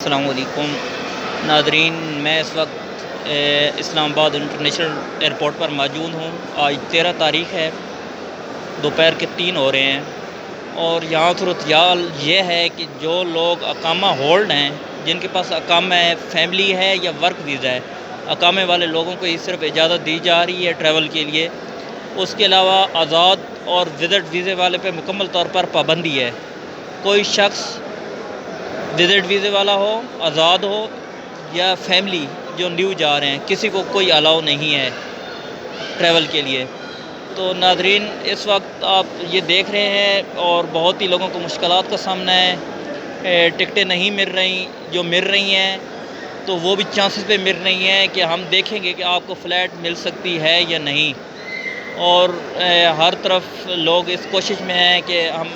السلام علیکم ناظرین، میں اس وقت اسلام آباد انٹرنیشنل ایئرپورٹ پر موجود ہوں۔ آج 13 تاریخ ہے، دوپہر کے 3 ہو رہے ہیں، اور یہاں صورتحال یہ ہے کہ جو لوگ اقامہ ہولڈ ہیں، جن کے پاس اقامہ ہے، فیملی ہے یا ورک ویزا ہے، اقامے والے لوگوں کو ہی صرف اجازت دی جا رہی ہے ٹریول کے لیے۔ اس کے علاوہ آزاد اور وزٹ ویزے والے پہ مکمل طور پر پابندی ہے۔ کوئی شخص وزٹ ویزے والا ہو، آزاد ہو یا فیملی جو نیو جا رہے ہیں، کسی کو کوئی الاؤ نہیں ہے ٹریول کے لیے۔ تو ناظرین، اس وقت آپ یہ دیکھ رہے ہیں اور بہت ہی لوگوں کو مشکلات کا سامنا ہے۔ ٹکٹیں نہیں مل رہی، جو مل رہی ہیں تو وہ بھی چانسز پہ مل رہی ہیں کہ ہم دیکھیں گے کہ آپ کو فلائٹ مل سکتی ہے یا نہیں۔ اور ہر طرف لوگ اس کوشش میں ہیں کہ ہم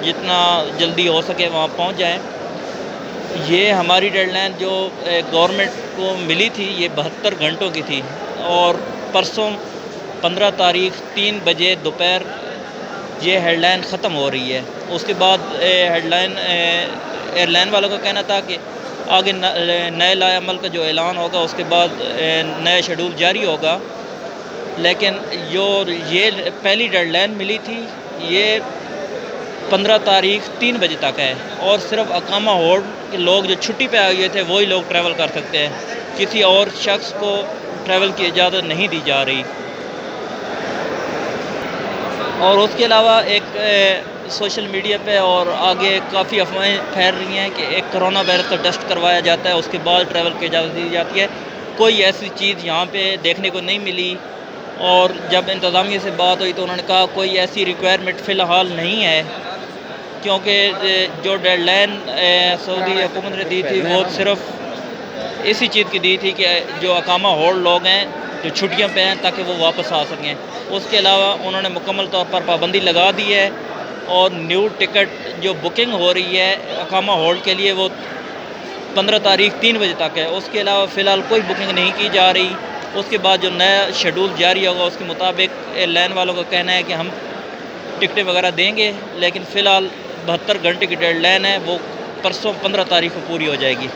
جتنا جلدی ہو سکے وہاں پہنچ جائیں۔ یہ ہماری ڈیڈ لائن جو گورنمنٹ کو ملی تھی، یہ 72 گھنٹوں کی تھی، اور پرسوں 15 تاریخ 3 بجے دوپہر یہ ہیڈ لائن ختم ہو رہی ہے۔ اس کے بعد ایئر لائن والوں کا کہنا تھا کہ آگے نئے لائحہ عمل کا جو اعلان ہوگا اس کے بعد نیا شیڈول جاری ہوگا، لیکن جو یہ پہلی ڈیڈ لائن ملی تھی یہ 15 تاریخ 3 بجے تک ہے، اور صرف اقامہ ہولڈ کے لوگ جو چھٹی پہ آئے ہوئے تھے وہی لوگ ٹریول کر سکتے ہیں۔ کسی اور شخص کو ٹریول کی اجازت نہیں دی جا رہی۔ اور اس کے علاوہ ایک سوشل میڈیا پہ اور آگے کافی افواہیں پھیل رہی ہیں کہ ایک کرونا وائرس کا ٹیسٹ کروایا جاتا ہے، اس کے بعد ٹریول کی اجازت دی جاتی ہے۔ کوئی ایسی چیز یہاں پہ دیکھنے کو نہیں ملی، اور جب انتظامیہ سے بات ہوئی تو انہوں نے کہا کوئی ایسی ریکوائرمنٹ فی الحال نہیں ہے، کیونکہ جو ڈیڈ لائن سعودی حکومت نے دی تھی وہ صرف اسی چیز کی دی تھی کہ جو اقامہ ہولڈ لوگ ہیں جو چھٹیاں پہ ہیں تاکہ وہ واپس آ سکیں۔ اس کے علاوہ انہوں نے مکمل طور پر پابندی لگا دی ہے، اور نیو ٹکٹ جو بکنگ ہو رہی ہے اقامہ ہولڈ کے لیے وہ 15 تاریخ 3 بجے تک ہے۔ اس کے علاوہ فی الحال کوئی بکنگ نہیں کی جا رہی۔ اس کے بعد جو نیا شیڈول جاری ہوگا اس کے مطابق ایئر لائن والوں کا کہنا ہے کہ ہم ٹکٹیں وغیرہ دیں گے، لیکن فی الحال 72 گھنٹے کی ڈیڈ لائن ہے، وہ پرسوں 15 تاریخ کو پوری ہو جائے گی۔